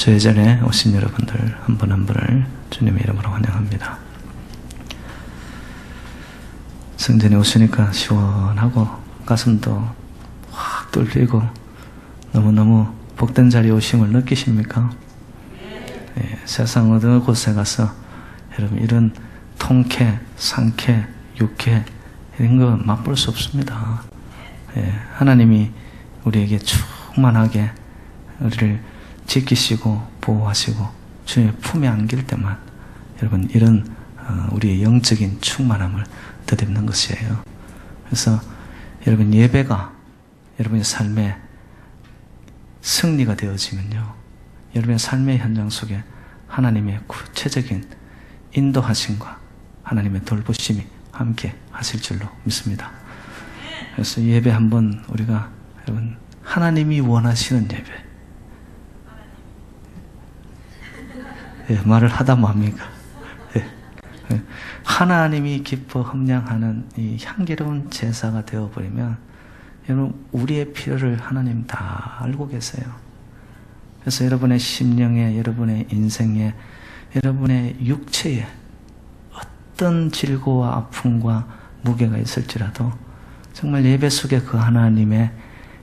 저희 자리에 오신 여러분들 한 분 한 분을 주님의 이름으로 환영합니다. 성전에 오시니까 시원하고 가슴도 확 뚫리고 너무너무 복된 자리에 오심을 느끼십니까? 예, 세상 어느 곳에 가서 여러분 이런 통쾌, 상쾌, 유쾌 이런 거 맛볼 수 없습니다. 예, 하나님이 우리에게 충만하게 우리를 지키시고 보호하시고 주님의 품에 안길 때만 여러분 이런 우리의 영적인 충만함을 덧입는 것이에요. 그래서 여러분 예배가 여러분의 삶의 승리가 되어지면요, 여러분의 삶의 현장 속에 하나님의 구체적인 인도하심과 하나님의 돌보심이 함께 하실 줄로 믿습니다. 그래서 예배 한번 우리가 여러분 하나님이 원하시는 예배, 예, 말을 하다 뭡니까? 예, 예. 하나님이 기뻐 흠냥하는 이 향기로운 제사가 되어버리면 여러분 우리의 필요를 하나님 다 알고 계세요. 그래서 여러분의 심령에, 여러분의 인생에, 여러분의 육체에 어떤 질고와 아픔과 무게가 있을지라도 정말 예배 속에 그 하나님의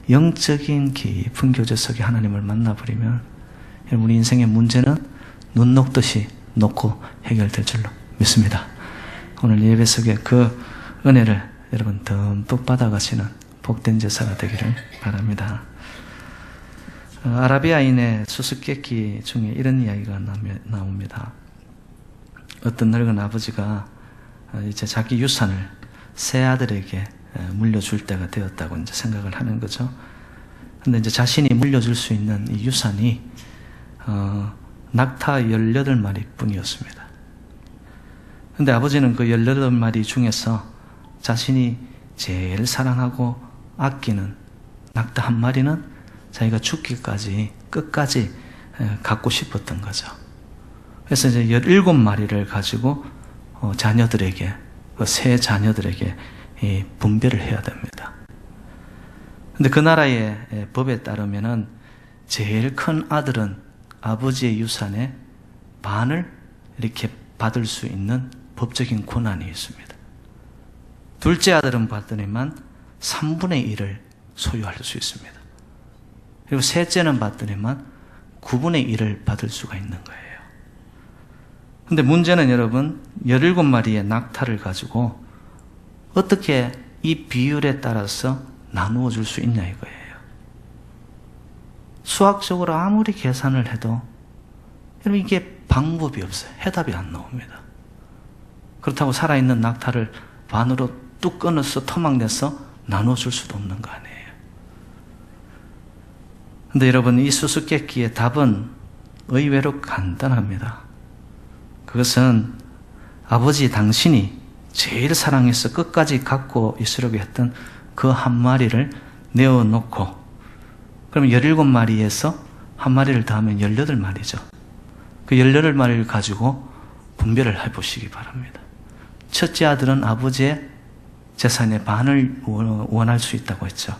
영적인 깊은 교제 속에 하나님을 만나버리면 여러분 인생의 문제는 눈 녹듯이 녹고 해결될 줄로 믿습니다. 오늘 예배 속에 그 은혜를 여러분 듬뿍 받아가시는 복된 제사가 되기를 바랍니다. 아라비아인의 수수께끼 중에 이런 이야기가 나옵니다. 어떤 늙은 아버지가 이제 자기 유산을 세 아들에게 물려줄 때가 되었다고 이제 생각을 하는 거죠. 근데 이제 자신이 물려줄 수 있는 이 유산이 낙타 18마리 뿐이었습니다. 근데 아버지는 그 18마리 중에서 자신이 제일 사랑하고 아끼는 낙타 한 마리는 자기가 죽기까지 끝까지 갖고 싶었던 거죠. 그래서 이제 17마리를 가지고 자녀들에게, 그 세 자녀들에게 분배를 해야 됩니다. 근데 그 나라의 법에 따르면은 제일 큰 아들은 아버지의 유산의 반을 이렇게 받을 수 있는 법적인 권한이 있습니다. 둘째 아들은 받더니만 3분의 1을 소유할 수 있습니다. 그리고 셋째는 받더니만 9분의 1을 받을 수가 있는 거예요. 근데 문제는 여러분 17마리의 낙타를 가지고 어떻게 이 비율에 따라서 나누어 줄 수 있냐 이거예요. 수학적으로 아무리 계산을 해도 여러분 이게 방법이 없어요. 해답이 안 나옵니다. 그렇다고 살아있는 낙타를 반으로 뚝 끊어서 토막내서 나눠줄 수도 없는 거 아니에요. 근데 여러분 이 수수께끼의 답은 의외로 간단합니다. 그것은 아버지 당신이 제일 사랑해서 끝까지 갖고 있으려고 했던 그 한 마리를 내어놓고, 그러면 17마리에서 한 마리를 더하면 18마리죠. 그 18마리를 가지고 분배를 해보시기 바랍니다. 첫째 아들은 아버지의 재산의 반을 원할 수 있다고 했죠.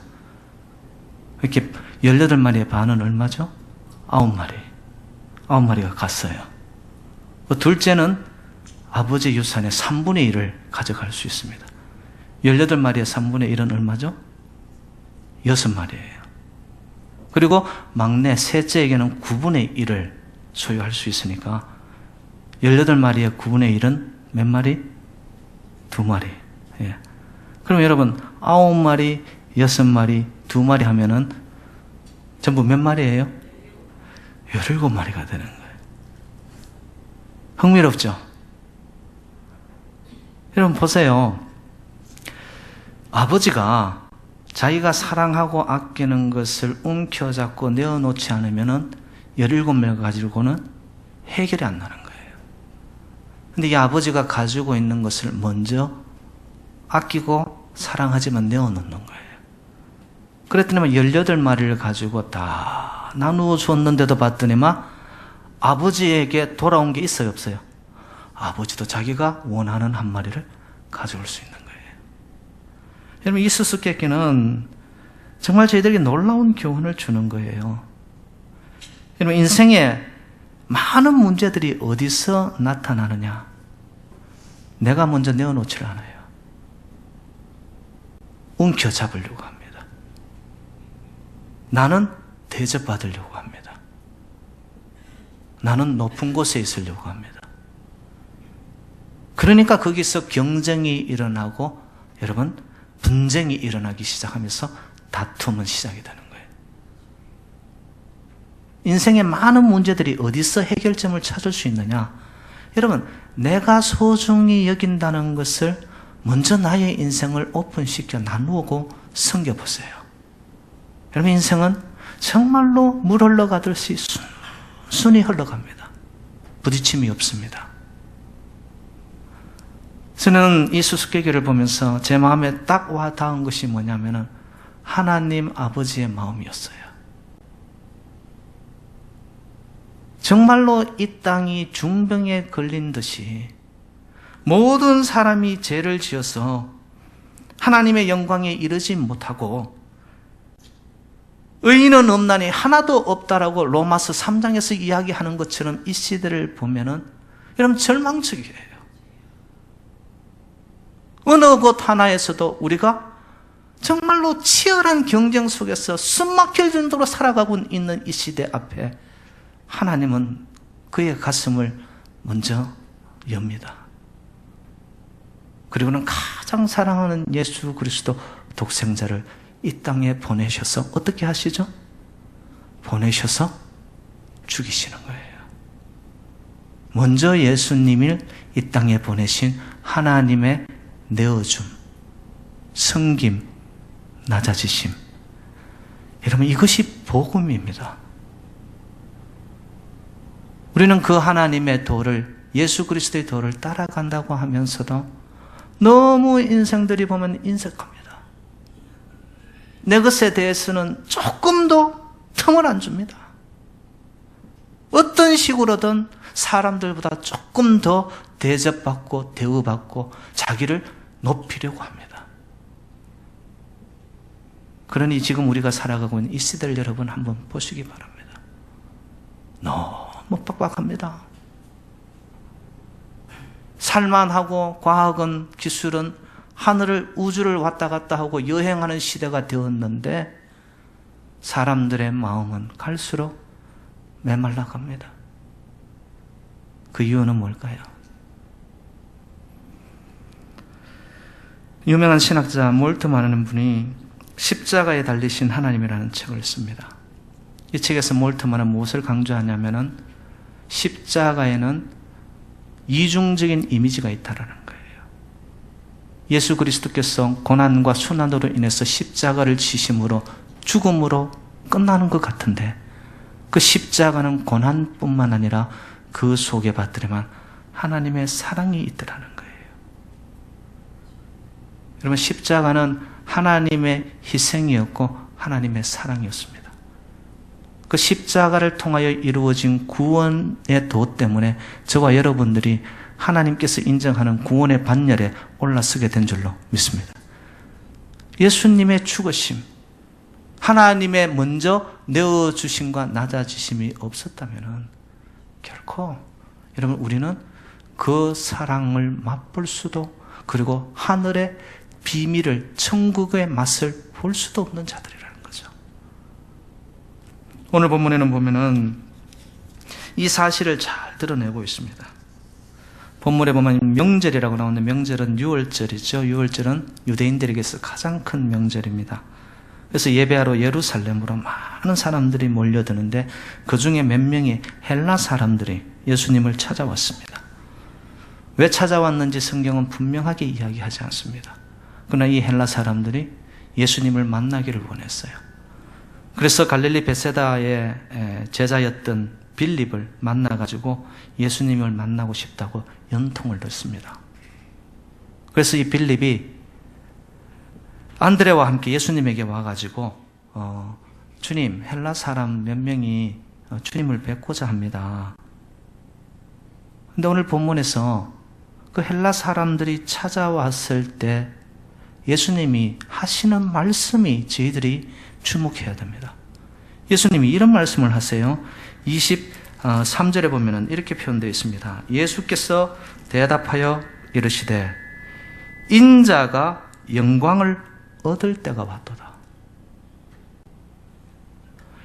이렇게 18마리의 반은 얼마죠? 9마리. 9마리가 갔어요. 둘째는 아버지 유산의 3분의 1을 가져갈 수 있습니다. 18마리의 3분의 1은 얼마죠? 6마리예요. 그리고 막내 셋째에게는 9분의 1을 소유할 수 있으니까 18마리의 9분의 1은 몇 마리? 2마리. 예. 그럼 여러분 9마리, 6마리, 2마리 하면은 전부 몇 마리예요? 17마리가 되는 거예요. 흥미롭죠? 여러분 보세요. 아버지가 자기가 사랑하고 아끼는 것을 움켜잡고 내어놓지 않으면은 17명 가지고는 해결이 안 나는 거예요. 근데 이 아버지가 가지고 있는 것을 먼저 아끼고 사랑하지만 내어놓는 거예요. 그랬더니만 18마리를 가지고 다 나누어 줬는데도 봤더니만 아버지에게 돌아온 게 있어요, 없어요? 아버지도 자기가 원하는 한 마리를 가져올 수 있는 거예요. 여러분, 이 수수께끼는 정말 저희들에게 놀라운 교훈을 주는 거예요. 여러분, 인생에 많은 문제들이 어디서 나타나느냐? 내가 먼저 내어놓질 않아요. 움켜잡으려고 합니다. 나는 대접받으려고 합니다. 나는 높은 곳에 있으려고 합니다. 그러니까 거기서 경쟁이 일어나고 여러분, 분쟁이 일어나기 시작하면서 다툼은 시작이 되는 거예요. 인생의 많은 문제들이 어디서 해결점을 찾을 수 있느냐? 여러분, 내가 소중히 여긴다는 것을 먼저 나의 인생을 오픈시켜 나누고 섬겨보세요. 여러분, 인생은 정말로 물 흘러가듯이 순히 흘러갑니다. 부딪힘이 없습니다. 저는 이 수수께끼를 보면서 제 마음에 딱 와 닿은 것이 뭐냐면은 하나님 아버지의 마음이었어요. 정말로 이 땅이 중병에 걸린 듯이 모든 사람이 죄를 지어서 하나님의 영광에 이르지 못하고 의인은 없나니 하나도 없다라고 로마서 3장에서 이야기하는 것처럼 이 시대를 보면은 여러분 절망적이에요. 어느 곳 하나에서도 우리가 정말로 치열한 경쟁 속에서 숨막힐 정도로 살아가고 있는 이 시대 앞에 하나님은 그의 가슴을 먼저 엽니다. 그리고는 가장 사랑하는 예수 그리스도 독생자를 이 땅에 보내셔서 어떻게 하시죠? 보내셔서 죽이시는 거예요. 먼저 예수님을 이 땅에 보내신 하나님의 내어줌, 섬김, 낮아지심. 여러분, 이것이 복음입니다. 우리는 그 하나님의 도를, 예수 그리스도의 도를 따라간다고 하면서도 너무 인생들이 보면 인색합니다. 내 것에 대해서는 조금도 틈을 안 줍니다. 어떤 식으로든 사람들보다 조금 더 대접받고 대우받고 자기를 높이려고 합니다. 그러니 지금 우리가 살아가고 있는 이 시대를 여러분 한번 보시기 바랍니다. 너무 빡빡합니다. 살만하고 과학은, 기술은 하늘을, 우주를 왔다 갔다 하고 여행하는 시대가 되었는데 사람들의 마음은 갈수록 메말라 갑니다. 그 이유는 뭘까요? 유명한 신학자 몰트만이라는 분이 십자가에 달리신 하나님이라는 책을 씁니다. 이 책에서 몰트만은 무엇을 강조하냐면은 십자가에는 이중적인 이미지가 있다라는 거예요. 예수 그리스도께서 고난과 순환으로 인해서 십자가를 지심으로 죽음으로 끝나는 것 같은데 그 십자가는 고난뿐만 아니라 그 속에 받들에만 하나님의 사랑이 있더라는 거예요. 여러분, 십자가는 하나님의 희생이었고 하나님의 사랑이었습니다. 그 십자가를 통하여 이루어진 구원의 도 때문에 저와 여러분들이 하나님께서 인정하는 구원의 반열에 올라서게 된 줄로 믿습니다. 예수님의 죽으심, 하나님의 먼저 내어주심과 낮아지심이 없었다면 결코 여러분 우리는 그 사랑을 맛볼 수도, 그리고 하늘의 비밀을, 천국의 맛을 볼 수도 없는 자들이라는 거죠. 오늘 본문에는 보면은 이 사실을 잘 드러내고 있습니다. 본문에 보면 명절이라고 나오는데 명절은 유월절이죠. 유월절은 유대인들에게서 가장 큰 명절입니다. 그래서 예배하러 예루살렘으로 많은 사람들이 몰려드는데 그 중에 몇 명의 헬라 사람들이 예수님을 찾아왔습니다. 왜 찾아왔는지 성경은 분명하게 이야기하지 않습니다. 그러나 이 헬라 사람들이 예수님을 만나기를 원했어요. 그래서 갈릴리 베세다의 제자였던 빌립을 만나가지고 예수님을 만나고 싶다고 연통을 넣습니다. 그래서 이 빌립이 안드레와 함께 예수님에게 와가지고 주님, 헬라 사람 몇 명이 주님을 뵙고자 합니다. 근데 오늘 본문에서 그 헬라 사람들이 찾아왔을 때 예수님이 하시는 말씀이 저희들이 주목해야 됩니다. 예수님이 이런 말씀을 하세요. 23절에 보면은 이렇게 표현되어 있습니다. 예수께서 대답하여 이르시되 인자가 영광을 얻을 때가 왔도다.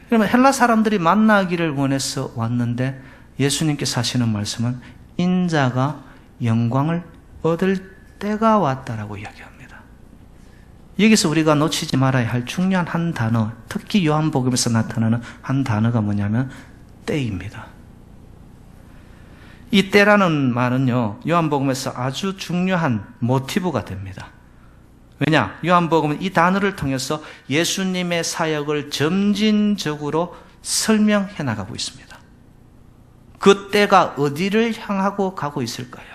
그러면 헬라 사람들이 만나기를 원해서 왔는데 예수님께서 하시는 말씀은 인자가 영광을 얻을 때가 왔다라고 이야기합니다. 여기서 우리가 놓치지 말아야 할 중요한 한 단어, 특히 요한복음에서 나타나는 한 단어가 뭐냐면 때입니다. 이 때라는 말은요, 요한복음에서 아주 중요한 모티브가 됩니다. 왜냐? 요한복음은 이 단어를 통해서 예수님의 사역을 점진적으로 설명해 나가고 있습니다. 그 때가 어디를 향하고 가고 있을까요?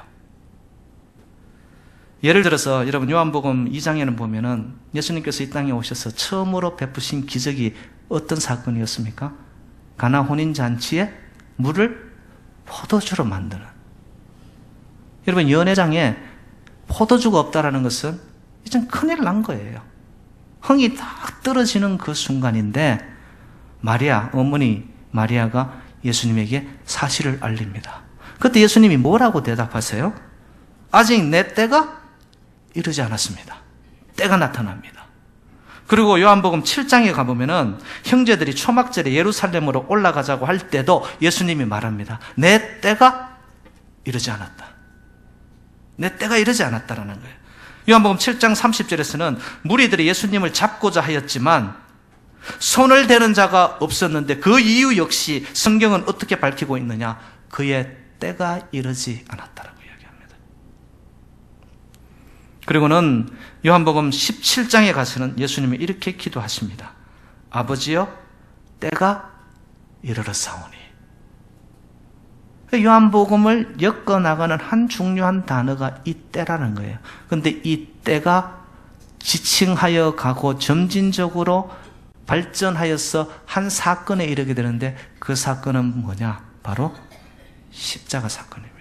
예를 들어서 여러분 요한복음 2장에는 보면은 예수님께서 이 땅에 오셔서 처음으로 베푸신 기적이 어떤 사건이었습니까? 가나 혼인잔치에 물을 포도주로 만드는. 여러분 연회장에 포도주가 없다라는 것은 이젠 큰일 난 거예요. 흥이 딱 떨어지는 그 순간인데 마리아, 어머니 마리아가 예수님에게 사실을 알립니다. 그때 예수님이 뭐라고 대답하세요? 아직 내 때가 이르지 않았습니다. 때가 나타납니다. 그리고 요한복음 7장에 가보면은 형제들이 초막절에 예루살렘으로 올라가자고 할 때도 예수님이 말합니다. 내 때가 이르지 않았다. 내 때가 이르지 않았다라는 거예요. 요한복음 7장 30절에서는 무리들이 예수님을 잡고자 하였지만 손을 대는 자가 없었는데 그 이유 역시 성경은 어떻게 밝히고 있느냐? 그의 때가 이르지 않았다라고 이야기합니다. 그리고는 요한복음 17장에 가서는 예수님이 이렇게 기도하십니다. 아버지여, 때가 이르렀사오니. 요한복음을 엮어나가는 한 중요한 단어가 이 때라는 거예요. 그런데 이 때가 지층하여 가고 점진적으로 발전하여서 한 사건에 이르게 되는데 그 사건은 뭐냐? 바로 십자가 사건입니다.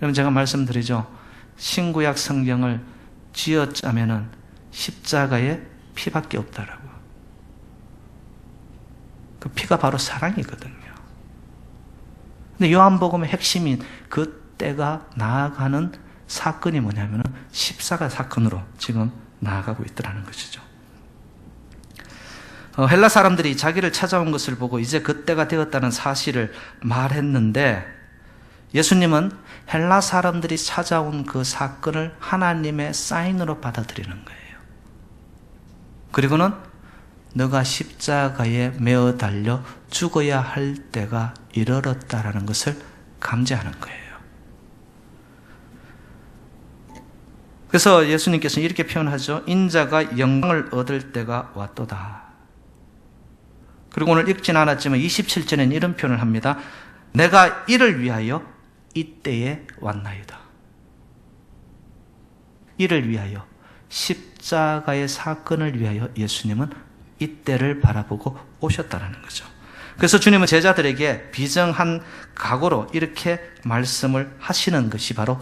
여러분 제가 말씀드리죠. 신구약 성경을 쥐어짜면은 십자가에 피밖에 없다라고. 그 피가 바로 사랑이거든요. 근데 요한복음의 핵심인 그 때가 나아가는 사건이 뭐냐면은 십자가 사건으로 지금 나아가고 있더라는 것이죠. 헬라 사람들이 자기를 찾아온 것을 보고 이제 그때가 되었다는 사실을 말했는데 예수님은 헬라 사람들이 찾아온 그 사건을 하나님의 사인으로 받아들이는 거예요. 그리고는 너가 십자가에 매어 달려 죽어야 할 때가 이르렀다라는 것을 감지하는 거예요. 그래서 예수님께서는 이렇게 표현하죠. 인자가 영광을 얻을 때가 왔도다. 그리고 오늘 읽진 않았지만 27절에는 이런 표현을 합니다. 내가 이를 위하여 이때에 왔나이다. 이를 위하여, 십자가의 사건을 위하여 예수님은 이때를 바라보고 오셨다라는 거죠. 그래서 주님은 제자들에게 비정한 각오로 이렇게 말씀을 하시는 것이 바로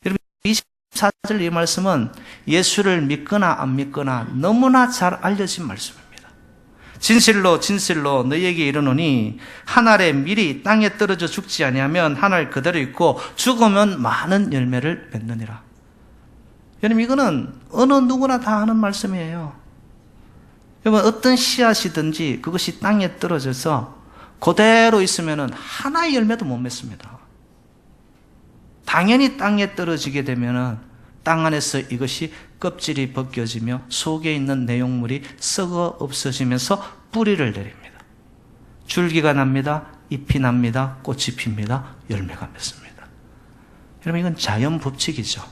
여러분 24절 이 말씀은 예수를 믿거나 안 믿거나 너무나 잘 알려진 말씀입니다. 진실로 진실로 너희에게 이르노니 한 알의 밀이 땅에 떨어져 죽지 아니하면 한 알 그대로 있고 죽으면 많은 열매를 맺느니라. 여러분 이거는 어느 누구나 다 하는 말씀이에요. 여러분 어떤 씨앗이든지 그것이 땅에 떨어져서 그대로 있으면 하나의 열매도 못 맺습니다. 당연히 땅에 떨어지게 되면 땅 안에서 이것이 껍질이 벗겨지며 속에 있는 내용물이 썩어 없어지면서 뿌리를 내립니다. 줄기가 납니다. 잎이 납니다. 꽃이 핍니다. 열매가 맺습니다. 여러분 이건 자연 법칙이죠.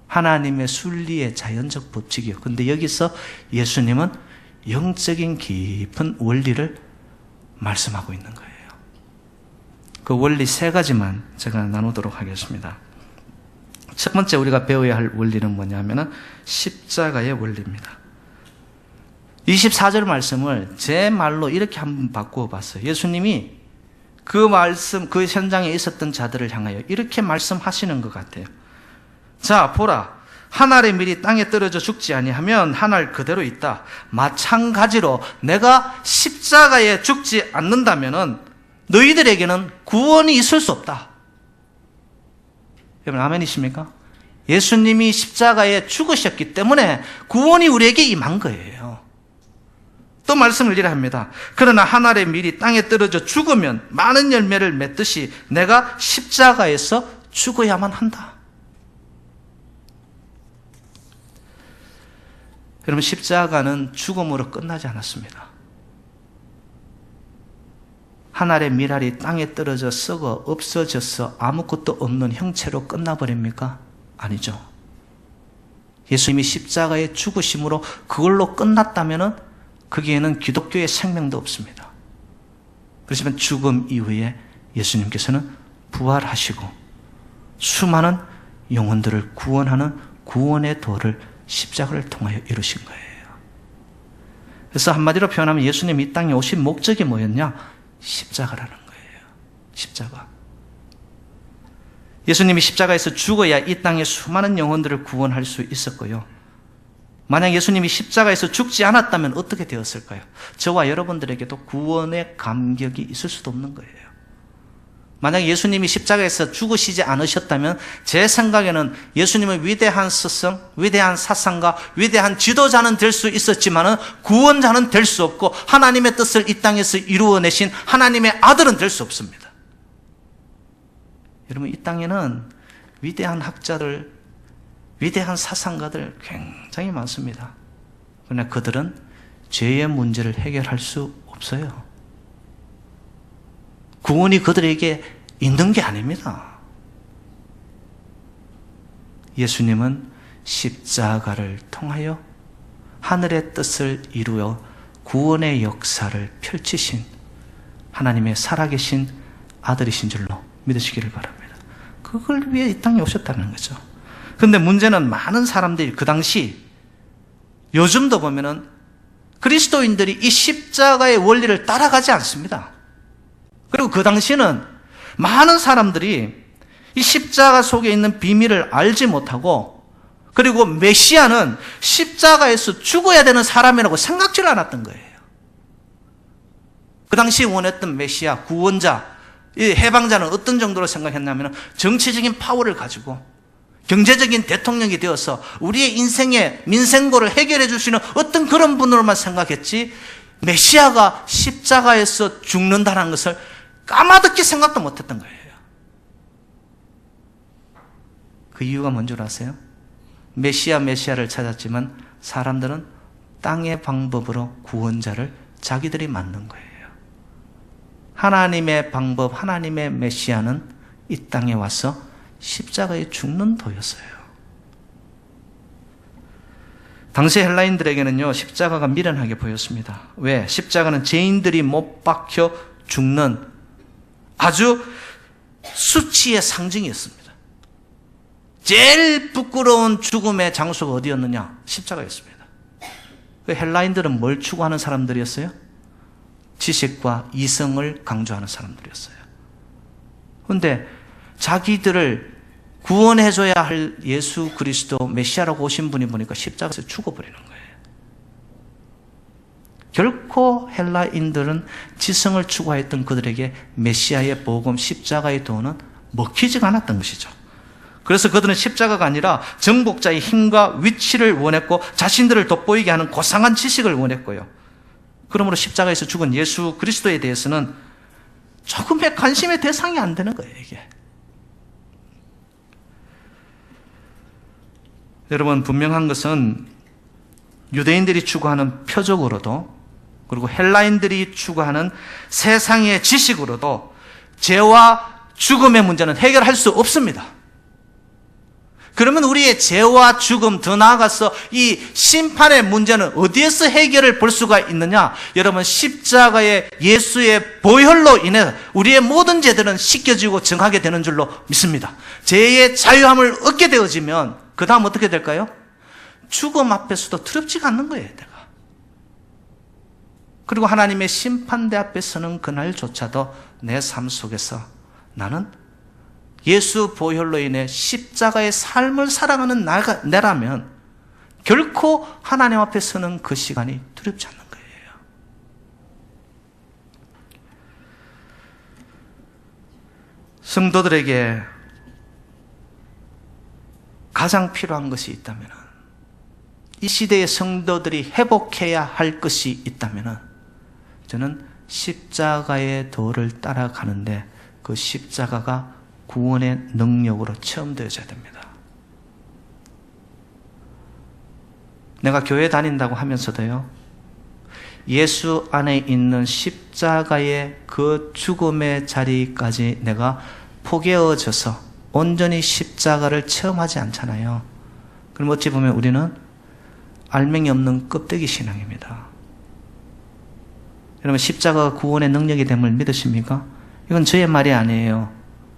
하나님의 순리의 자연적 법칙이에요. 그런데 여기서 예수님은 영적인 깊은 원리를 말씀하고 있는 거예요. 그 원리 세 가지만 제가 나누도록 하겠습니다. 첫 번째 우리가 배워야 할 원리는 뭐냐면은 십자가의 원리입니다. 24절 말씀을 제 말로 이렇게 한번 바꾸어 봤어요. 예수님이 그 말씀, 그 현장에 있었던 자들을 향하여 이렇게 말씀하시는 것 같아요. 자, 보라. 한 알의 밀이 땅에 떨어져 죽지 아니하면 한 알 그대로 있다. 마찬가지로 내가 십자가에 죽지 않는다면은 너희들에게는 구원이 있을 수 없다. 여러분 아멘이십니까? 예수님이 십자가에 죽으셨기 때문에 구원이 우리에게 임한 거예요. 또 말씀을 이래 합니다. 그러나 한 알의 밀이 땅에 떨어져 죽으면 많은 열매를 맺듯이 내가 십자가에서 죽어야만 한다. 여러분 십자가는 죽음으로 끝나지 않았습니다. 한 알의 밀알이 땅에 떨어져 썩어 없어져서 아무것도 없는 형체로 끝나버립니까? 아니죠. 예수님이 십자가에 죽으심으로 그걸로 끝났다면 거기에는 기독교의 생명도 없습니다. 그렇지만 죽음 이후에 예수님께서는 부활하시고 수많은 영혼들을 구원하는 구원의 도를 십자가를 통하여 이루신 거예요. 그래서 한마디로 표현하면 예수님이 이 땅에 오신 목적이 뭐였냐? 십자가라는 거예요. 십자가. 예수님이 십자가에서 죽어야 이 땅의 수많은 영혼들을 구원할 수 있었고요. 만약 예수님이 십자가에서 죽지 않았다면 어떻게 되었을까요? 저와 여러분들에게도 구원의 감격이 있을 수도 없는 거예요. 만약 예수님이 십자가에서 죽으시지 않으셨다면 제 생각에는 예수님은 위대한 스승, 위대한 사상가, 위대한 지도자는 될 수 있었지만 구원자는 될 수 없고 하나님의 뜻을 이 땅에서 이루어내신 하나님의 아들은 될 수 없습니다. 여러분 이 땅에는 위대한 학자들, 위대한 사상가들 굉장히 많습니다. 그러나 그들은 죄의 문제를 해결할 수 없어요. 구원이 그들에게 있는 게 아닙니다. 예수님은 십자가를 통하여 하늘의 뜻을 이루어 구원의 역사를 펼치신 하나님의 살아계신 아들이신 줄로 믿으시기를 바랍니다. 그걸 위해 이 땅에 오셨다는 거죠. 그런데 문제는 많은 사람들이 그 당시, 요즘도 보면은 그리스도인들이 이 십자가의 원리를 따라가지 않습니다. 그리고 그 당시는 많은 사람들이 이 십자가 속에 있는 비밀을 알지 못하고, 그리고 메시아는 십자가에서 죽어야 되는 사람이라고 생각지를 않았던 거예요. 그 당시 원했던 메시아, 구원자, 이 해방자는 어떤 정도로 생각했냐면 정치적인 파워를 가지고 경제적인 대통령이 되어서 우리의 인생의 민생고를 해결해 주시는 어떤 그런 분으로만 생각했지, 메시아가 십자가에서 죽는다는 것을 까마득히 생각도 못했던 거예요. 그 이유가 뭔 줄 아세요? 메시아를 찾았지만 사람들은 땅의 방법으로 구원자를 자기들이 만든 거예요. 하나님의 방법, 하나님의 메시아는 이 땅에 와서 십자가에 죽는 도였어요. 당시 헬라인들에게는요, 십자가가 미련하게 보였습니다. 왜? 십자가는 죄인들이 못 박혀 죽는 아주 수치의 상징이었습니다. 제일 부끄러운 죽음의 장소가 어디였느냐? 십자가였습니다. 그 헬라인들은 뭘 추구하는 사람들이었어요? 지식과 이성을 강조하는 사람들이었어요. 그런데 자기들을 구원해줘야 할 예수 그리스도 메시아라고 오신 분이 보니까 십자가에서 죽어버리는 거예요. 결코 헬라인들은 지성을 추구했던 그들에게 메시아의 복음, 십자가의 도는 먹히지가 않았던 것이죠. 그래서 그들은 십자가가 아니라 정복자의 힘과 위치를 원했고 자신들을 돋보이게 하는 고상한 지식을 원했고요. 그러므로 십자가에서 죽은 예수 그리스도에 대해서는 조금의 관심의 대상이 안 되는 거예요, 이게. 여러분, 분명한 것은 유대인들이 추구하는 표적으로도, 그리고 헬라인들이 추구하는 세상의 지식으로도 죄와 죽음의 문제는 해결할 수 없습니다. 그러면 우리의 죄와 죽음, 더 나아가서 이 심판의 문제는 어디에서 해결을 볼 수가 있느냐? 여러분, 십자가의 예수의 보혈로 인해 우리의 모든 죄들은 씻겨지고 정하게 되는 줄로 믿습니다. 죄의 자유함을 얻게 되어지면 그 다음 어떻게 될까요? 죽음 앞에서도 두렵지가 않는 거예요, 내가. 그리고 하나님의 심판대 앞에 서는 그날조차도 내 삶 속에서 나는 예수 보혈로 인해 십자가의 삶을 살아가는 내라면 결코 하나님 앞에 서는 그 시간이 두렵지 않는 거예요. 성도들에게 가장 필요한 것이 있다면, 이 시대의 성도들이 회복해야 할 것이 있다면, 저는 십자가의 도를 따라가는데 그 십자가가 구원의 능력으로 체험되어져야 됩니다. 내가 교회 다닌다고 하면서도요, 예수 안에 있는 십자가의 그 죽음의 자리까지 내가 포개어져서 온전히 십자가를 체험하지 않잖아요. 그럼 어찌 보면 우리는 알맹이 없는 껍데기 신앙입니다. 여러분, 십자가가 구원의 능력이 됨을 믿으십니까? 이건 저의 말이 아니에요.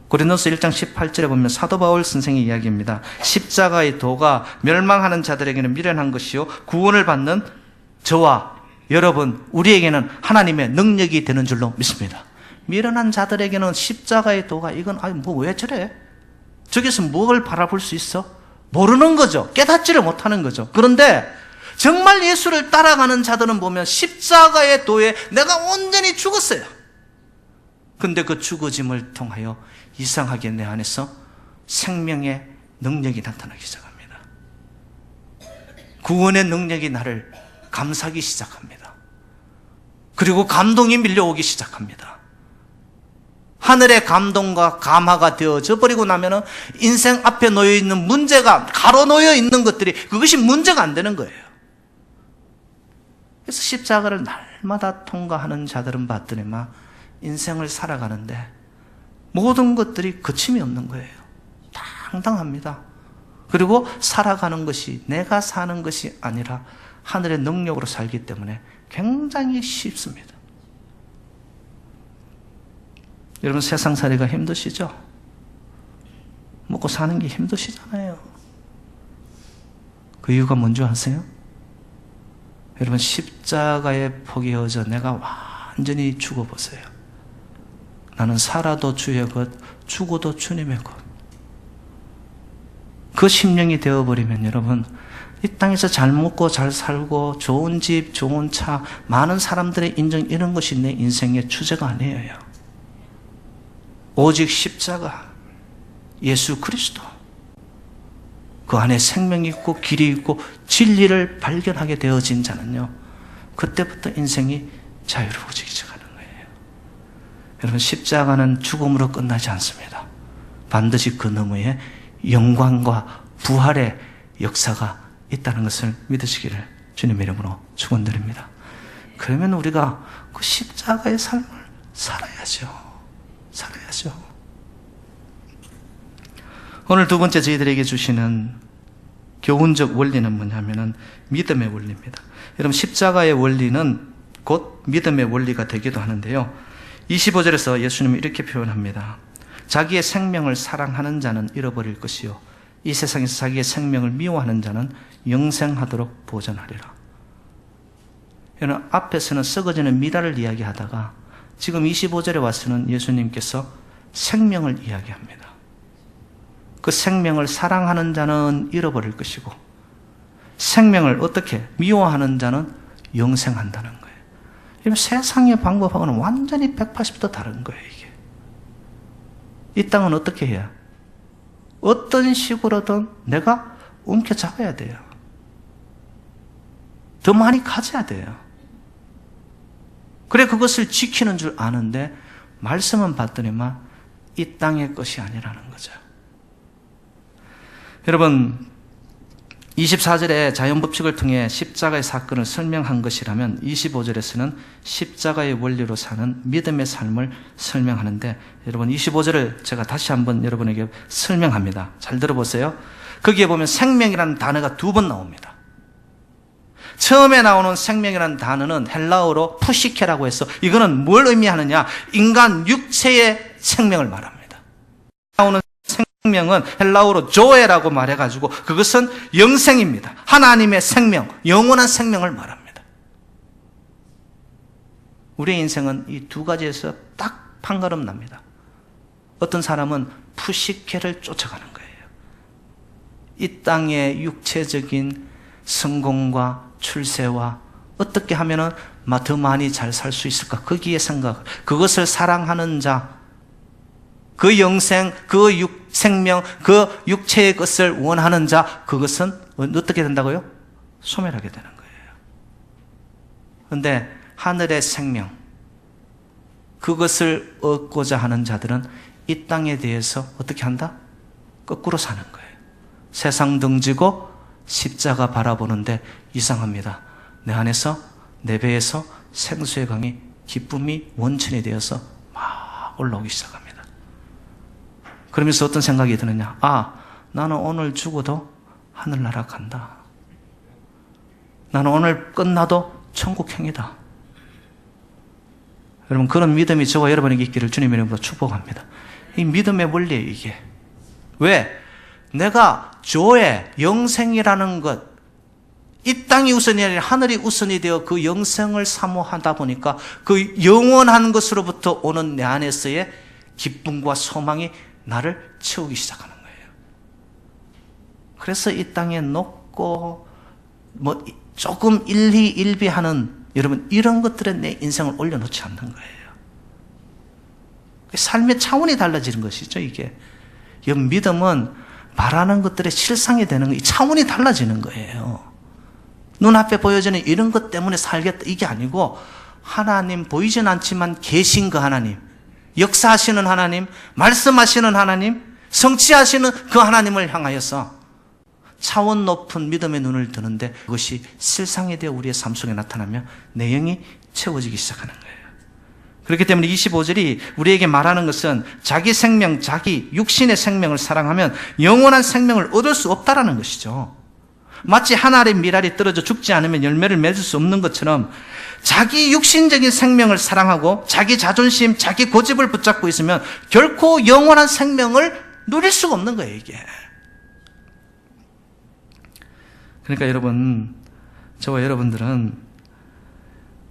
고린도서 1장 18절에 보면 사도 바울 선생의 이야기입니다. 십자가의 도가 멸망하는 자들에게는 미련한 것이요 구원을 받는 저와 여러분, 우리에게는 하나님의 능력이 되는 줄로 믿습니다. 미련한 자들에게는 십자가의 도가 이건 왜 저래? 저기서 뭘 바라볼 수 있어? 모르는 거죠. 깨닫지를 못하는 거죠. 그런데 정말 예수를 따라가는 자들은 보면 십자가의 도에 내가 온전히 죽었어요. 근데 그 죽어짐을 통하여 이상하게 내 안에서 생명의 능력이 나타나기 시작합니다. 구원의 능력이 나를 감싸기 시작합니다. 그리고 감동이 밀려오기 시작합니다. 하늘의 감동과 감화가 되어져 버리고 나면은 인생 앞에 놓여 있는 문제가 가로놓여 있는 것들이 그것이 문제가 안 되는 거예요. 그래서 십자가를 날마다 통과하는 자들은 봤더니만 인생을 살아가는데 모든 것들이 거침이 없는 거예요. 당당합니다. 그리고 살아가는 것이 내가 사는 것이 아니라 하늘의 능력으로 살기 때문에 굉장히 쉽습니다. 여러분, 세상살이가 힘드시죠? 먹고 사는 게 힘드시잖아요. 그 이유가 뭔지 아세요? 여러분, 십자가에 포개어져 내가 완전히 죽어보세요. 나는 살아도 주의 것, 죽어도 주님의 것. 그 심령이 되어버리면 여러분, 이 땅에서 잘 먹고 잘 살고 좋은 집, 좋은 차, 많은 사람들의 인정, 이런 것이 내 인생의 주제가 아니에요. 오직 십자가, 예수 그리스도, 그 안에 생명이 있고 길이 있고 진리를 발견하게 되어진 자는요, 그때부터 인생이 자유로워지기 시작하는 거예요. 여러분, 십자가는 죽음으로 끝나지 않습니다. 반드시 그 너머에 영광과 부활의 역사가 있다는 것을 믿으시기를 주님의 이름으로 축원드립니다. 그러면 우리가 그 십자가의 삶을 살아야죠. 오늘 두 번째 저희들에게 주시는 교훈적 원리는 뭐냐면은 믿음의 원리입니다. 여러분, 십자가의 원리는 곧 믿음의 원리가 되기도 하는데요. 25절에서 예수님이 이렇게 표현합니다. 자기의 생명을 사랑하는 자는 잃어버릴 것이요 이 세상에서 자기의 생명을 미워하는 자는 영생하도록 보존하리라. 여러분, 앞에서는 썩어지는 미랄을 이야기하다가 지금 25절에 와서는 예수님께서 생명을 이야기합니다. 그 생명을 사랑하는 자는 잃어버릴 것이고 생명을 어떻게 미워하는 자는 영생한다는 거예요. 여러분, 세상의 방법하고는 완전히 180도 다른 거예요. 이게 이 땅은 어떻게 해야? 어떤 식으로든 내가 움켜잡아야 돼요. 더 많이 가져야 돼요. 그래, 그것을 지키는 줄 아는데 말씀은 받더니만 이 땅의 것이 아니라는 거죠. 여러분, 24절에 자연법칙을 통해 십자가의 사건을 설명한 것이라면 25절에서는 십자가의 원리로 사는 믿음의 삶을 설명하는데, 여러분 25절을 제가 다시 한번 여러분에게 설명합니다. 잘 들어보세요. 거기에 보면 생명이라는 단어가 두 번 나옵니다. 처음에 나오는 생명이라는 단어는 헬라어로 푸시케라고 해서 이거는 뭘 의미하느냐, 인간 육체의 생명을 말합니다. 나오는 생명은 헬라어로 조에라고 말해가지고 그것은 영생입니다. 하나님의 생명, 영원한 생명을 말합니다. 우리의 인생은 이 두 가지에서 딱 판가름 납니다. 어떤 사람은 푸시케를 쫓아가는 거예요. 이 땅의 육체적인 성공과 출세와 어떻게 하면은 더 많이 잘 살 수 있을까? 거기에 생각, 그것을 사랑하는 자, 그 영생, 그 생명, 그 육체의 것을 원하는 자, 그것은 어떻게 된다고요? 소멸하게 되는 거예요. 그런데 하늘의 생명, 그것을 얻고자 하는 자들은 이 땅에 대해서 어떻게 한다? 거꾸로 사는 거예요. 세상 등지고 십자가 바라보는데 이상합니다. 내 안에서, 내 배에서 생수의 강이, 기쁨이 원천이 되어서 막 올라오기 시작합니다. 그러면서 어떤 생각이 드느냐? 나는 오늘 죽어도 하늘나라 간다. 나는 오늘 끝나도 천국행이다. 여러분, 그런 믿음이 저와 여러분에게 있기를 주님의 이름으로 축복합니다. 이 믿음의 원리예요, 이게. 왜? 내가 조회, 영생이라는 것, 이 땅이 우선이 아니라 하늘이 우선이 되어 그 영생을 사모하다 보니까 그 영원한 것으로부터 오는 내 안에서의 기쁨과 소망이 나를 채우기 시작하는 거예요. 그래서 이 땅에 높고 조금 일희일비하는 여러분, 이런 것들에 내 인생을 올려놓지 않는 거예요. 삶의 차원이 달라지는 것이죠, 이게. 이 믿음은 바라는 것들의 실상이 되는 거예요. 이 차원이 달라지는 거예요. 눈앞에 보여지는 이런 것 때문에 살겠다, 이게 아니고 하나님, 보이진 않지만 계신 그 하나님, 역사하시는 하나님, 말씀하시는 하나님, 성취하시는 그 하나님을 향하여서 차원 높은 믿음의 눈을 드는데 그것이 실상이 되어 우리의 삶 속에 나타나며 내 영이 채워지기 시작하는 거예요. 그렇기 때문에 25절이 우리에게 말하는 것은 자기 생명, 자기 육신의 생명을 사랑하면 영원한 생명을 얻을 수 없다라는 것이죠. 마치 한 알의 밀알이 떨어져 죽지 않으면 열매를 맺을 수 없는 것처럼 자기 육신적인 생명을 사랑하고 자기 자존심, 자기 고집을 붙잡고 있으면 결코 영원한 생명을 누릴 수가 없는 거예요, 이게. 그러니까 여러분, 저와 여러분들은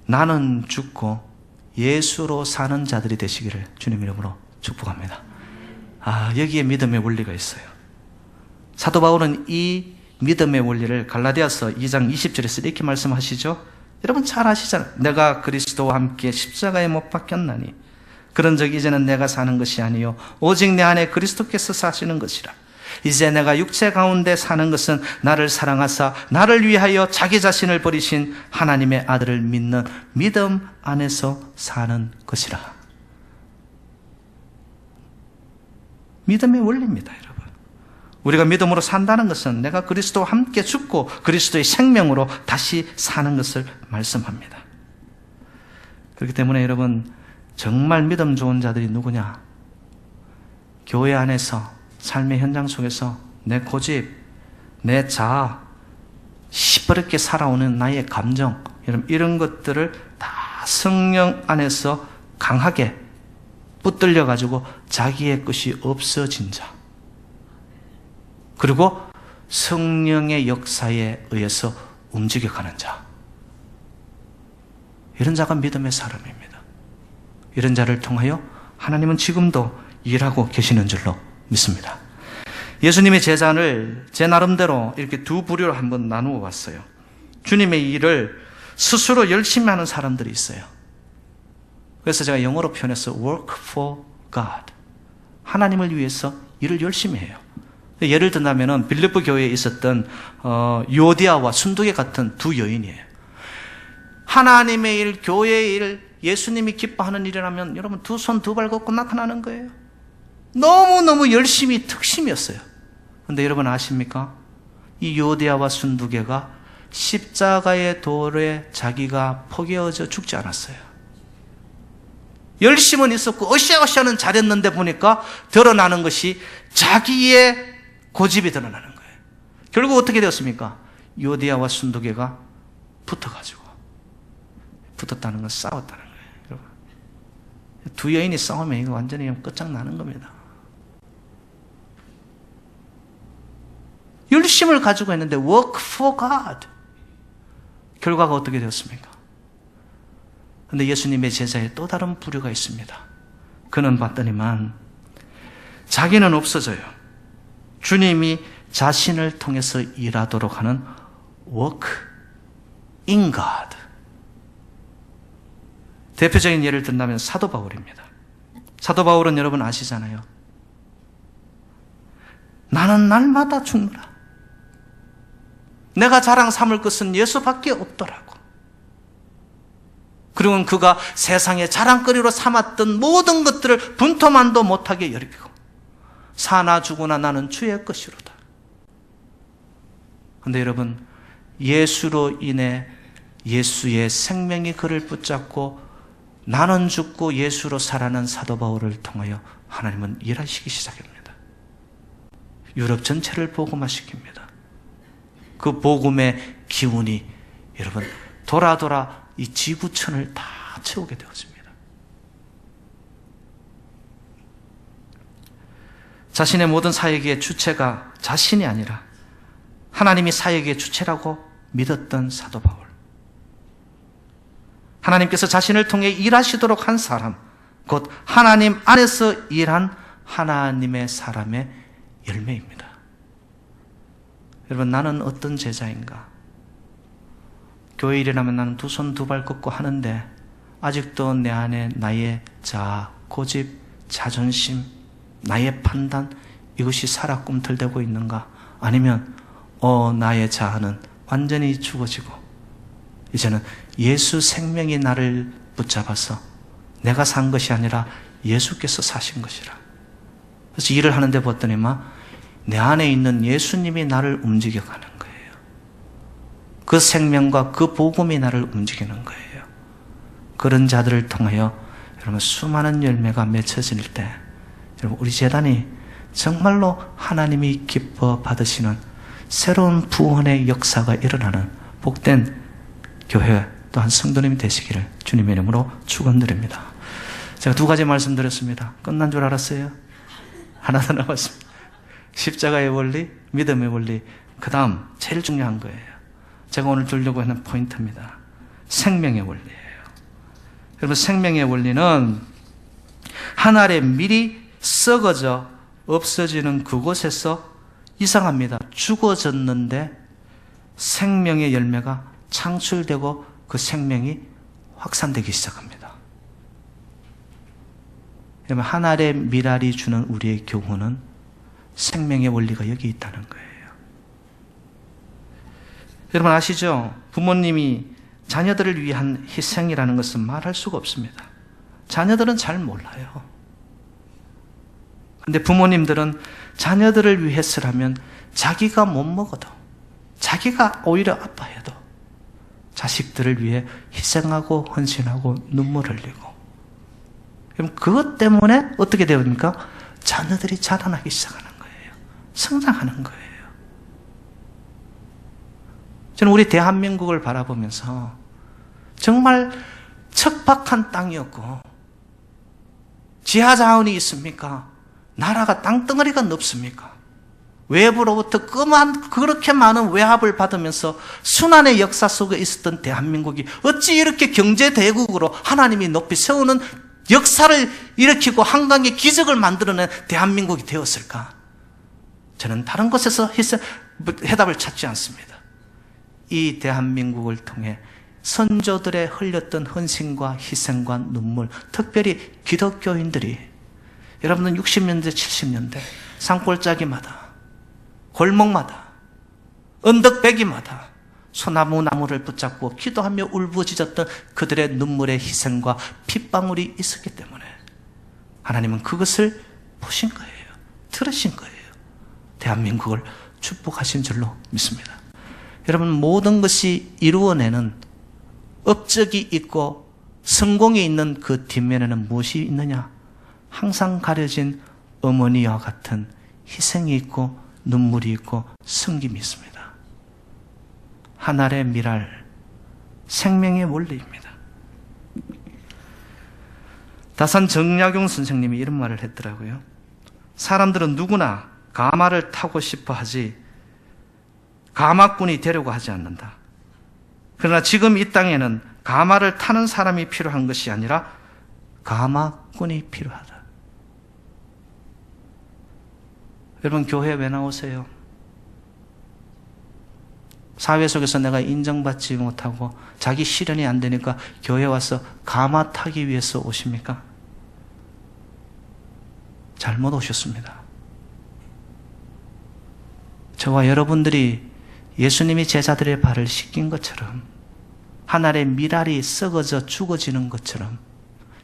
나는 죽고 예수로 사는 자들이 되시기를 주님 이름으로 축복합니다. 여기에 믿음의 원리가 있어요. 사도 바울은 이 믿음의 원리를 갈라디아서 2장 20절에서 이렇게 말씀하시죠. 여러분 잘 아시잖아요. 내가 그리스도와 함께 십자가에 못 박혔나니 그런 적 이제는 내가 사는 것이 아니요 오직 내 안에 그리스도께서 사시는 것이라. 이제 내가 육체 가운데 사는 것은 나를 사랑하사 나를 위하여 자기 자신을 버리신 하나님의 아들을 믿는 믿음 안에서 사는 것이라. 믿음의 원리입니다, 여러분. 우리가 믿음으로 산다는 것은 내가 그리스도와 함께 죽고 그리스도의 생명으로 다시 사는 것을 말씀합니다. 그렇기 때문에 여러분, 정말 믿음 좋은 자들이 누구냐? 교회 안에서 삶의 현장 속에서 내 고집, 내 자아, 시퍼렇게 살아오는 나의 감정, 이런 것들을 다 성령 안에서 강하게 붙들려 가지고 자기의 것이 없어진 자, 그리고 성령의 역사에 의해서 움직여가는 자, 이런 자가 믿음의 사람입니다. 이런 자를 통하여 하나님은 지금도 일하고 계시는 줄로 믿습니다. 예수님의 제자를 제 나름대로 이렇게 두 부류로 한번 나누어 봤어요. 주님의 일을 스스로 열심히 하는 사람들이 있어요. 그래서 제가 영어로 표현해서 work for God, 하나님을 위해서 일을 열심히 해요. 예를 든다면 빌립보 교회에 있었던 유오디아와 순두계 같은 두 여인이에요. 하나님의 일, 교회의 일, 예수님이 기뻐하는 일이라면 여러분 두 손 두 발 걷고 나타나는 거예요. 너무너무 열심히 특심이었어요. 그런데 여러분 아십니까? 이 유오디아와 순두계가 십자가의 돌에 자기가 포개어져 죽지 않았어요. 열심은 있었고 으쌰으쌰는 잘했는데 보니까 드러나는 것이 자기의 고집이 드러나는 거예요. 결국 어떻게 되었습니까? 유오디아와 순두계가 붙었다는 건 싸웠다는 거예요. 여러분, 두 여인이 싸우면 이거 완전히 끝장나는 겁니다. 열심을 가지고 했는데 work for God, 결과가 어떻게 되었습니까? 그런데 예수님의 제자에 또 다른 부류가 있습니다. 그는 봤더니만 자기는 없어져요. 주님이 자신을 통해서 일하도록 하는 work in God. 대표적인 예를 든다면 사도 바울입니다. 사도 바울은 여러분 아시잖아요. 나는 날마다 죽노라. 내가 자랑 삼을 것은 예수밖에 없더라고. 그리고 그가 세상의 자랑거리로 삼았던 모든 것들을 분토만도 못하게 여기고 사나 죽으나 나는 주의 것이로다. 그런데 여러분, 예수로 인해 예수의 생명이 그를 붙잡고 나는 죽고 예수로 살아난 사도 바울을 통하여 하나님은 일하시기 시작합니다. 유럽 전체를 복음화시킵니다. 그 복음의 기운이 여러분 돌아 이 지구촌을 다 채우게 되었습니다. 자신의 모든 사역의 주체가 자신이 아니라 하나님이 사역의 주체라고 믿었던 사도 바울. 하나님께서 자신을 통해 일하시도록 한 사람, 곧 하나님 안에서 일한 하나님의 사람의 열매입니다. 여러분, 나는 어떤 제자인가? 교회 일이라면 나는 두 손 두 발 걷고 하는데 아직도 내 안에 나의 자아, 고집, 자존심, 나의 판단, 이것이 살아 꿈틀대고 있는가? 아니면 나의 자아는 완전히 죽어지고 이제는 예수 생명이 나를 붙잡아서 내가 산 것이 아니라 예수께서 사신 것이라. 그래서 일을 하는데 봤더니만 내 안에 있는 예수님이 나를 움직여가는 거예요. 그 생명과 그 복음이 나를 움직이는 거예요. 그런 자들을 통하여 여러분 수많은 열매가 맺혀질 때 여러분 우리 재단이 정말로 하나님이 기뻐 받으시는 새로운 부흥의 역사가 일어나는 복된 교회 또한 성도님이 되시기를 주님의 이름으로 축원드립니다. 제가 두 가지 말씀드렸습니다. 끝난 줄 알았어요? 하나 더 남았습니다. 십자가의 원리, 믿음의 원리, 그 다음 제일 중요한 거예요. 제가 오늘 주려고 하는 포인트입니다. 생명의 원리예요. 여러분, 생명의 원리는 한 알의 밀이 썩어져 없어지는 그곳에서 이상합니다. 죽어졌는데 생명의 열매가 창출되고 그 생명이 확산되기 시작합니다. 여러분, 한 알의 밀알이 주는 우리의 교훈은 생명의 원리가 여기 있다는 거예요. 여러분 아시죠? 부모님이 자녀들을 위한 희생이라는 것은 말할 수가 없습니다. 자녀들은 잘 몰라요. 근데 부모님들은 자녀들을 위해서라면 자기가 못 먹어도, 자기가 오히려 아파해도 자식들을 위해 희생하고 헌신하고 눈물 흘리고, 그럼 그것 때문에 어떻게 됩니까? 자녀들이 자라나기 시작하는 거예요. 성장하는 거예요. 저는 우리 대한민국을 바라보면서 정말 척박한 땅이었고 지하 자원이 있습니까? 나라가 땅덩어리가 넓습니까? 외부로부터 그렇게 많은 외압을 받으면서 순환의 역사 속에 있었던 대한민국이 어찌 이렇게 경제대국으로 하나님이 높이 세우는 역사를 일으키고 한강의 기적을 만들어낸 대한민국이 되었을까? 저는 다른 곳에서 해답을 찾지 않습니다. 이 대한민국을 통해 선조들의 흘렸던 헌신과 희생과 눈물, 특별히 기독교인들이 여러분은 60년대, 70년대 산골짜기마다, 골목마다, 언덕배기마다 소나무 나무를 붙잡고 기도하며 울부짖었던 그들의 눈물의 희생과 핏방울이 있었기 때문에 하나님은 그것을 보신 거예요. 들으신 거예요. 대한민국을 축복하신 줄로 믿습니다. 여러분, 모든 것이 이루어내는 업적이 있고 성공이 있는 그 뒷면에는 무엇이 있느냐? 항상 가려진 어머니와 같은 희생이 있고 눈물이 있고 섬김이 있습니다. 한 알의 밀알, 생명의 원리입니다. 다산 정약용 선생님이 이런 말을 했더라고요. 사람들은 누구나 가마를 타고 싶어 하지 가마꾼이 되려고 하지 않는다. 그러나 지금 이 땅에는 가마를 타는 사람이 필요한 것이 아니라 가마꾼이 필요하다. 여러분, 교회 왜 나오세요? 사회 속에서 내가 인정받지 못하고 자기 실현이 안 되니까 교회 와서 가마 타기 위해서 오십니까? 잘못 오셨습니다. 저와 여러분들이 예수님이 제자들의 발을 씻긴 것처럼, 하늘의 미랄이 썩어져 죽어지는 것처럼,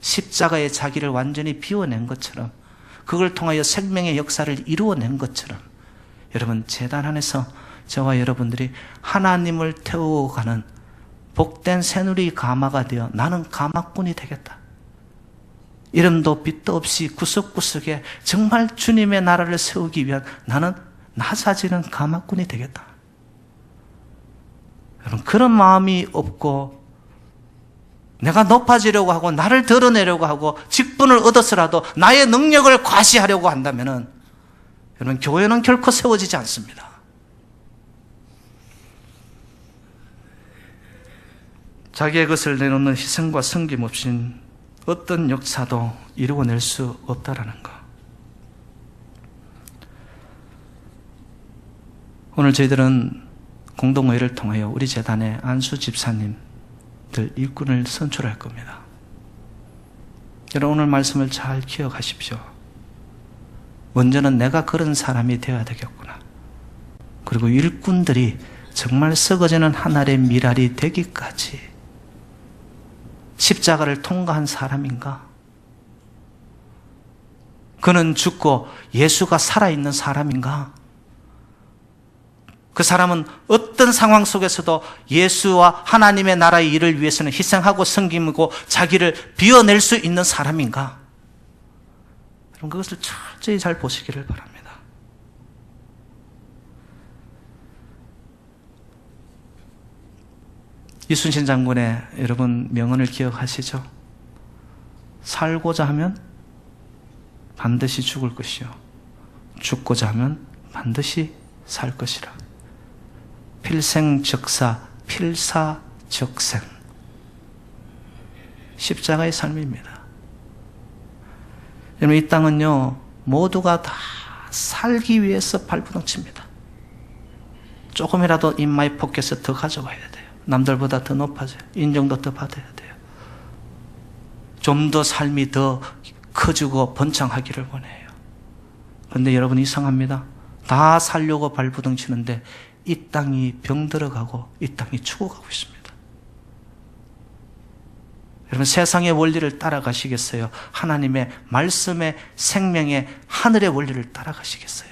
십자가에 자기를 완전히 비워낸 것처럼, 그걸 통하여 생명의 역사를 이루어낸 것처럼, 여러분, 제단 안에서 저와 여러분들이 하나님을 태우고 가는 복된 새누리 가마가 되어 나는 가마꾼이 되겠다. 이름도 빛도 없이 구석구석에 정말 주님의 나라를 세우기 위한 나는 나사지는 가마꾼이 되겠다. 여러분, 그런 마음이 없고 내가 높아지려고 하고 나를 드러내려고 하고 직분을 얻어서라도 나의 능력을 과시하려고 한다면 여러분, 교회는 결코 세워지지 않습니다. 자기의 것을 내놓는 희생과 섬김 없인 어떤 역사도 이루어낼 수 없다라는 것. 오늘 저희들은 공동회의를 통하여 우리 재단의 안수 집사님들 일꾼을 선출할 겁니다. 여러분, 오늘 말씀을 잘 기억하십시오. 먼저는 내가 그런 사람이 되어야 되겠구나. 그리고 일꾼들이 정말 썩어지는 하늘의 미랄이 되기까지 십자가를 통과한 사람인가? 그는 죽고 예수가 살아있는 사람인가? 그 사람은 어떤 상황 속에서도 예수와 하나님의 나라의 일을 위해서는 희생하고 섬기고 자기를 비워낼 수 있는 사람인가? 여러분, 그것을 철저히 잘 보시기를 바랍니다. 이순신 장군의 여러분 명언을 기억하시죠? 살고자 하면 반드시 죽을 것이요, 죽고자 하면 반드시 살 것이라. 필생적사, 필사적생. 십자가의 삶입니다. 여러분, 이 땅은요, 모두가 다 살기 위해서 발부둥칩니다. 조금이라도 in my pocket에 더 가져가야 돼요. 남들보다 더 높아져요. 인정도 더 받아야 돼요. 좀 더 삶이 더 커지고 번창하기를 원해요. 그런데 여러분, 이상합니다. 다 살려고 발부둥치는데 이 땅이 병들어가고 이 땅이 죽어가고 있습니다. 여러분, 세상의 원리를 따라가시겠어요? 하나님의 말씀의 생명의 하늘의 원리를 따라가시겠어요?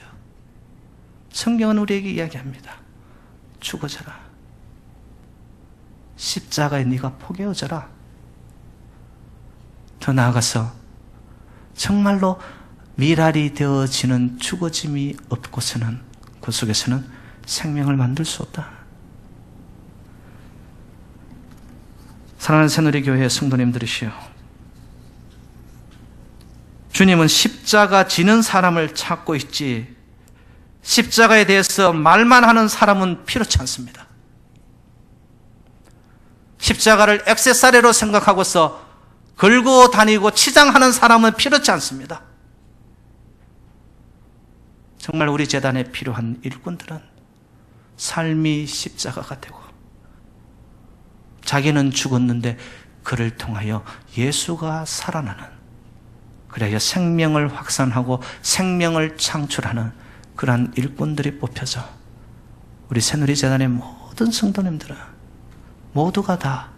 성경은 우리에게 이야기합니다. 죽어져라. 십자가에 네가 포개어져라. 더 나아가서 정말로 미랄이 되어지는 죽어짐이 없고서는 그 속에서는 생명을 만들 수 없다. 사랑하는 새누리교회 성도님들이시여, 주님은 십자가 지는 사람을 찾고 있지 십자가에 대해서 말만 하는 사람은 필요치 않습니다. 십자가를 액세서리로 생각하고서 걸고 다니고 치장하는 사람은 필요치 않습니다. 정말 우리 재단에 필요한 일꾼들은 삶이 십자가가 되고 자기는 죽었는데 그를 통하여 예수가 살아나는, 그래야 생명을 확산하고 생명을 창출하는 그러한 일꾼들이 뽑혀져 우리 새누리재단의 모든 성도님들은 모두가 다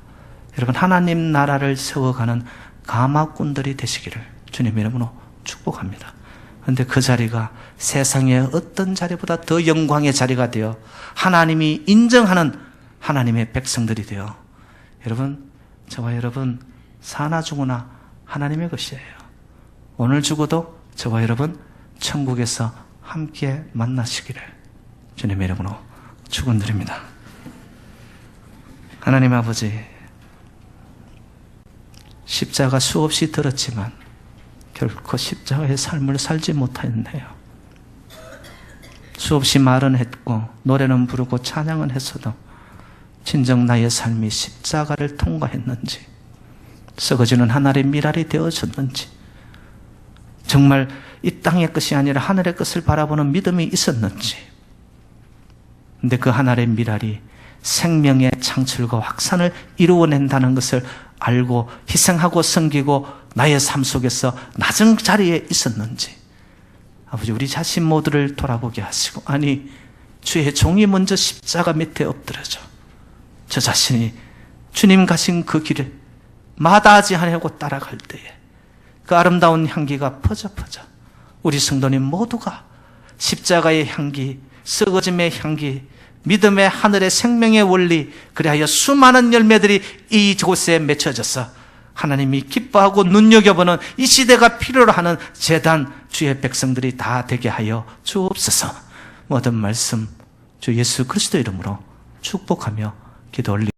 여러분 하나님 나라를 세워가는 가마꾼들이 되시기를 주님 이름으로 축복합니다. 그런데 그 자리가 세상의 어떤 자리보다 더 영광의 자리가 되어 하나님이 인정하는 하나님의 백성들이 되어 여러분, 저와 여러분 사나 죽으나 하나님의 것이에요. 오늘 죽어도 저와 여러분 천국에서 함께 만나시기를 주님의 이름으로 축원드립니다. 하나님 아버지, 십자가 수없이 들었지만 결코 십자가의 삶을 살지 못했네요. 수없이 말은 했고 노래는 부르고 찬양은 했어도 진정 나의 삶이 십자가를 통과했는지, 썩어지는 하늘의 미랄이 되어졌는지, 정말 이 땅의 것이 아니라 하늘의 것을 바라보는 믿음이 있었는지. 근데 그 하늘의 미랄이 생명의 창출과 확산을 이루어낸다는 것을 알고 희생하고 섬기고 나의 삶 속에서 낮은 자리에 있었는지. 아버지, 우리 자신 모두를 돌아보게 하시고, 아니, 주의 종이 먼저 십자가 밑에 엎드려져 저 자신이 주님 가신 그 길을 마다하지 아니하고 따라갈 때에 그 아름다운 향기가 퍼져 우리 성도님 모두가 십자가의 향기, 썩어짐의 향기, 믿음의 하늘의 생명의 원리, 그리하여 수많은 열매들이 이곳에 맺혀져서 하나님이 기뻐하고 눈여겨보는 이 시대가 필요로 하는 제단 주의 백성들이 다 되게 하여 주옵소서. 모든 말씀 주 예수 그리스도 이름으로 축복하며 기도 올립니다.